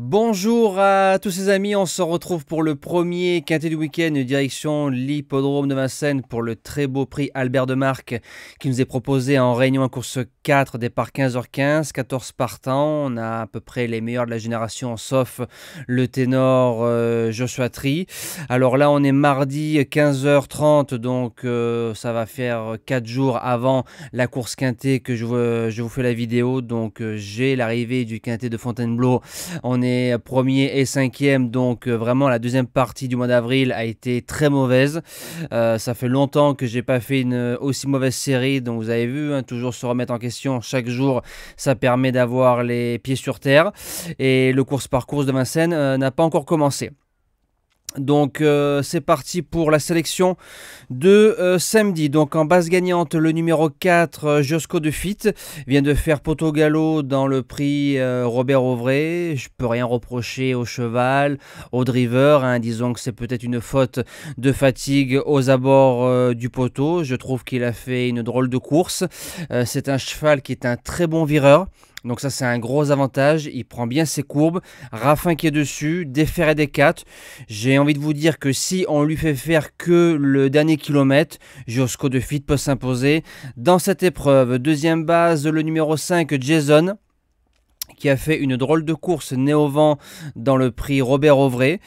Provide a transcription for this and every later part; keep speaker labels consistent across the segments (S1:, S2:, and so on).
S1: Bonjour à tous ces amis, on se retrouve pour le premier quintet du week-end direction l'hippodrome de Vincennes pour le très beau prix Albert de Marque qui nous est proposé en réunion en course 4, départ 15h15, 14 partants. On a à peu près les meilleurs de la génération sauf le ténor Joshua Tree. Alors là on est mardi 15h30 donc ça va faire 4 jours avant la course quintet que je vous fais la vidéo. Donc j'ai l'arrivée du quintet de Fontainebleau. On est premier et cinquième, donc vraiment la deuxième partie du mois d'avril a été très mauvaise. Ça fait longtemps que j'ai pas fait une aussi mauvaise série, donc vous avez vu, toujours se remettre en question chaque jour, ça permet d'avoir les pieds sur terre. Et le course par course de Vincennes n'a pas encore commencé. Donc c'est parti pour la sélection de samedi. Donc en base gagnante, le numéro 4, Josco de Fitte, vient de faire poteau galop dans le prix Robert Auvray. Je peux rien reprocher au cheval, au driver, disons que c'est peut-être une faute de fatigue aux abords du poteau. Je trouve qu'il a fait une drôle de course. C'est un cheval qui est un très bon vireur. Donc ça c'est un gros avantage, il prend bien ses courbes, Raffin qui est dessus, déféré des 4. J'ai envie de vous dire que si on lui fait faire que le dernier kilomètre, Josco de Fitte peut s'imposer dans cette épreuve. Deuxième base, le numéro 5, Jason, qui a fait une drôle de course nez au vent dans le prix Robert Auvray.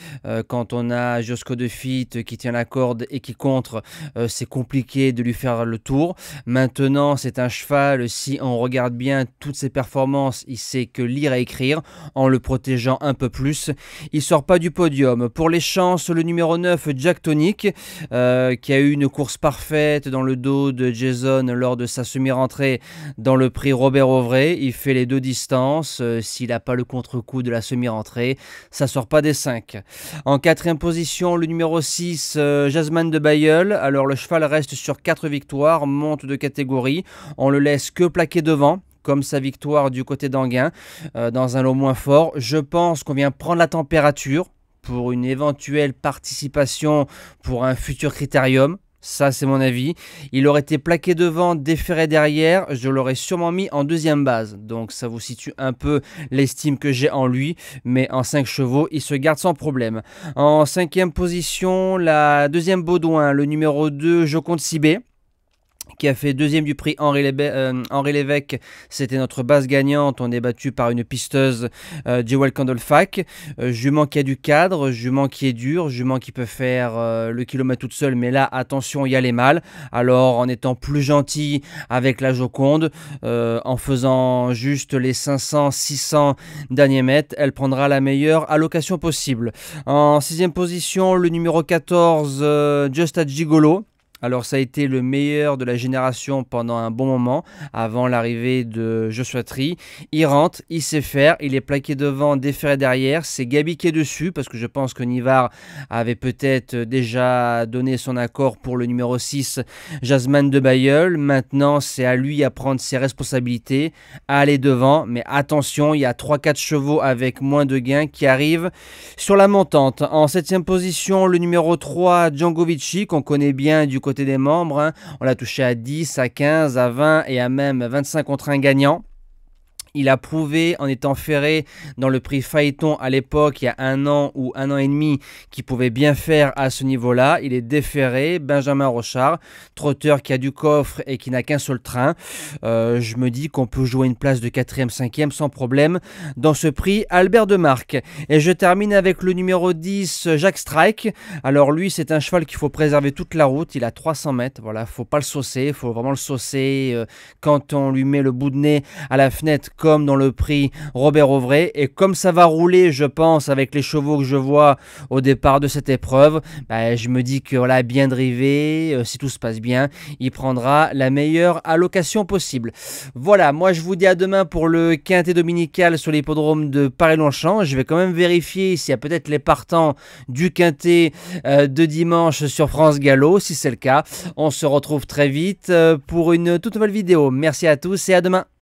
S1: Quand on a Josco de Fitte qui tient la corde et qui contre, c'est compliqué de lui faire le tour. Maintenant, c'est un cheval, si on regarde bien toutes ses performances, il sait que lire et écrire en le protégeant un peu plus. Il sort pas du podium. Pour les chances, le numéro 9, Jack Tonic, qui a eu une course parfaite dans le dos de Jason lors de sa semi-rentrée dans le prix Robert Auvray. Il fait les deux distances. S'il n'a pas le contre-coup de la semi-rentrée, ça sort pas des 5. En quatrième position, le numéro 6, Jasmine de Bailleul. Alors le cheval reste sur 4 victoires, monte de catégorie. On le laisse que plaquer devant, comme sa victoire du côté d'Anguin, dans un lot moins fort. Je pense qu'on vient prendre la température pour une éventuelle participation pour un futur critérium. Ça, c'est mon avis. Il aurait été plaqué devant, déféré derrière. Je l'aurais sûrement mis en deuxième base. Donc, ça vous situe un peu l'estime que j'ai en lui. Mais en 5 chevaux, il se garde sans problème. En cinquième position, la deuxième Baudouin, le numéro 2, Joconde Sibé, qui a fait deuxième du prix Henri Lévesque. C'était notre base gagnante. On est battu par une pisteuse, Jewel Candlefac. Jument qui a du cadre, jument qui est dur, jument qui peut faire le kilomètre toute seule. Mais là, attention, il y a les mâles. Alors, en étant plus gentil avec la Joconde, en faisant juste les 500, 600 derniers mètres, elle prendra la meilleure allocation possible. En sixième position, le numéro 14, Just a Gigolo. Alors ça a été le meilleur de la génération pendant un bon moment, avant l'arrivée de Joshua Tree. Il rentre, il sait faire, il est plaqué devant, déféré derrière. C'est Gabi qui est dessus, parce que je pense que Nivard avait peut-être déjà donné son accord pour le numéro 6, Jasmine de Bailleul. Maintenant, c'est à lui à prendre ses responsabilités, à aller devant. Mais attention, il y a 3-4 chevaux avec moins de gains qui arrivent sur la montante. En 7e position, le numéro 3, Django Vici, qu'on connaît bien du côté des membres. On l'a touché à 10, à 15, à 20 et à même 25 contre un gagnant. Il a prouvé en étant ferré dans le prix Phaéton à l'époque, il y a 1 an ou 1 an et demi, qu'il pouvait bien faire à ce niveau-là. Il est déféré. Benjamin Rochard, trotteur qui a du coffre et qui n'a qu'un seul train. Je me dis qu'on peut jouer une place de 4e, 5e sans problème dans ce prix Albert de Marque. Et je termine avec le numéro 10, Jacques Strike. Alors lui, c'est un cheval qu'il faut préserver toute la route. Il a 300 mètres. Voilà, faut pas le saucer. Faut vraiment le saucer quand on lui met le bout de nez à la fenêtre, comme dans le prix Robert Auvray. Et comme ça va rouler, je pense, avec les chevaux que je vois au départ de cette épreuve, je me dis que voilà, bien drivé, si tout se passe bien, il prendra la meilleure allocation possible. Voilà, moi je vous dis à demain pour le quintet dominical sur l'hippodrome de Paris-Longchamp. Je vais quand même vérifier s'il y a peut-être les partants du quintet de dimanche sur France Gallo. Si c'est le cas, on se retrouve très vite pour une toute nouvelle vidéo. Merci à tous et à demain.